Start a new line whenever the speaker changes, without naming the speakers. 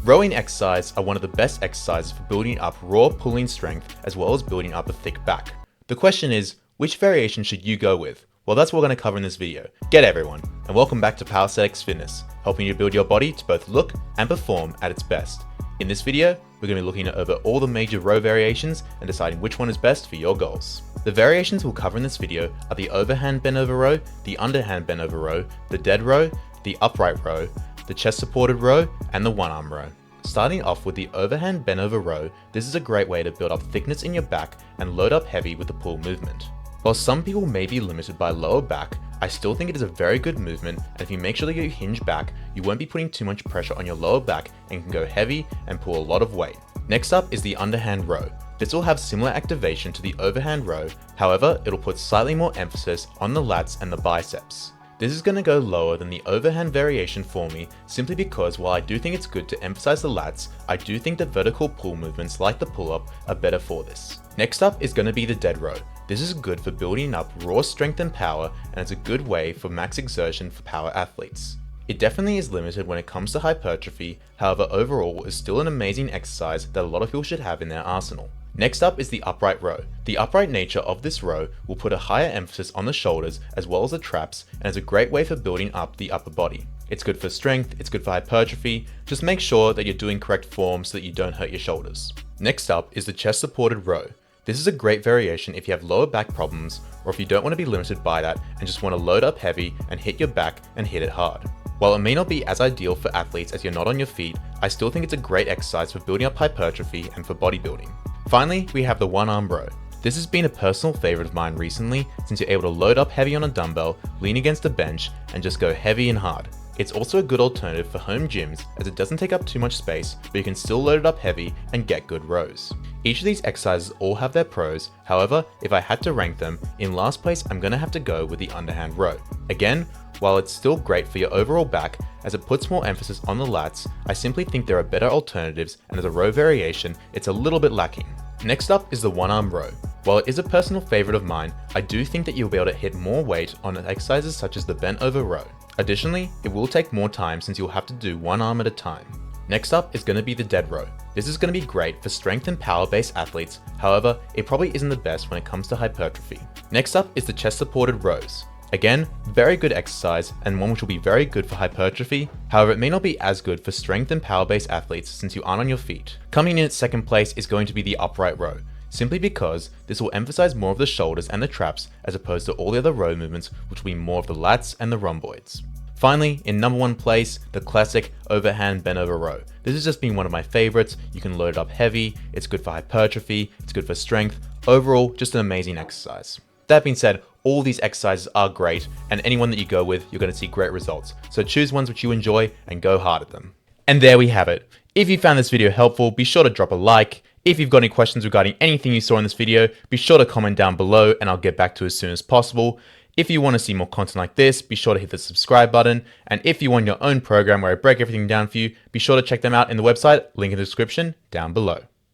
Rowing exercises are one of the best exercises for building up raw pulling strength as well as building up a thick back. The question is, which variation should you go with? Well, that's what we're going to cover in this video. G'day everyone, and welcome back to Powersthetics Fitness, helping you build your body to both look and perform at its best. In this video, we're going to be looking over all the major row variations and deciding which one is best for your goals. The variations we'll cover in this video are the overhand bend over row, the underhand bend over row, the dead row, the upright row, the chest supported row, and the one arm row. Starting off with the overhand bend over row, this is a great way to build up thickness in your back and load up heavy with the pull movement. While some people may be limited by lower back, I still think it is a very good movement, and if you make sure that you hinge back, you won't be putting too much pressure on your lower back and can go heavy and pull a lot of weight. Next up is the underhand row. This will have similar activation to the overhand row, however, it'll put slightly more emphasis on the lats and the biceps. This is going to go lower than the overhand variation for me, simply because while I do think it's good to emphasize the lats, I do think that vertical pull movements like the pull-up are better for this. Next up is going to be the dead row. This is good for building up raw strength and power, and it's a good way for max exertion for power athletes. It definitely is limited when it comes to hypertrophy, however overall is still an amazing exercise that a lot of people should have in their arsenal. Next up is the upright row. The upright nature of this row will put a higher emphasis on the shoulders as well as the traps, and is a great way for building up the upper body. It's good for strength, it's good for hypertrophy, just make sure that you're doing correct form so that you don't hurt your shoulders. Next up is the chest supported row. This is a great variation if you have lower back problems, or if you don't want to be limited by that and just want to load up heavy and hit your back and hit it hard. While it may not be as ideal for athletes as you're not on your feet, I still think it's a great exercise for building up hypertrophy and for bodybuilding. Finally, we have the one arm row. This has been a personal favorite of mine recently, since you're able to load up heavy on a dumbbell, lean against a bench, and just go heavy and hard. It's also a good alternative for home gyms as it doesn't take up too much space, but you can still load it up heavy and get good rows. Each of these exercises all have their pros, however, if I had to rank them, in last place I'm going to have to go with the underhand row. Again, while it's still great for your overall back, as it puts more emphasis on the lats, I simply think there are better alternatives, and as a row variation, it's a little bit lacking. Next up is the one arm row. While it is a personal favorite of mine, I do think that you'll be able to hit more weight on exercises such as the bent over row. Additionally, it will take more time since you'll have to do one arm at a time. Next up is going to be the dead row. This is going to be great for strength and power based athletes, however, it probably isn't the best when it comes to hypertrophy. Next up is the chest supported rows. Again, very good exercise and one which will be very good for hypertrophy, however it may not be as good for strength and power based athletes since you aren't on your feet. Coming in at second place is going to be the upright row, simply because this will emphasize more of the shoulders and the traps as opposed to all the other row movements which will be more of the lats and the rhomboids. Finally, in number one place, the classic overhand bend over row. This has just been one of my favorites. You can load it up heavy, it's good for hypertrophy, it's good for strength, overall just an amazing exercise. That being said, all these exercises are great, and anyone that you go with, you're going to see great results. So choose ones which you enjoy and go hard at them. And there we have it. If you found this video helpful, be sure to drop a like. If you've got any questions regarding anything you saw in this video, be sure to comment down below and I'll get back to you as soon as possible. If you want to see more content like this, be sure to hit the subscribe button. And if you want your own program where I break everything down for you, be sure to check them out in the website, link in the description down below.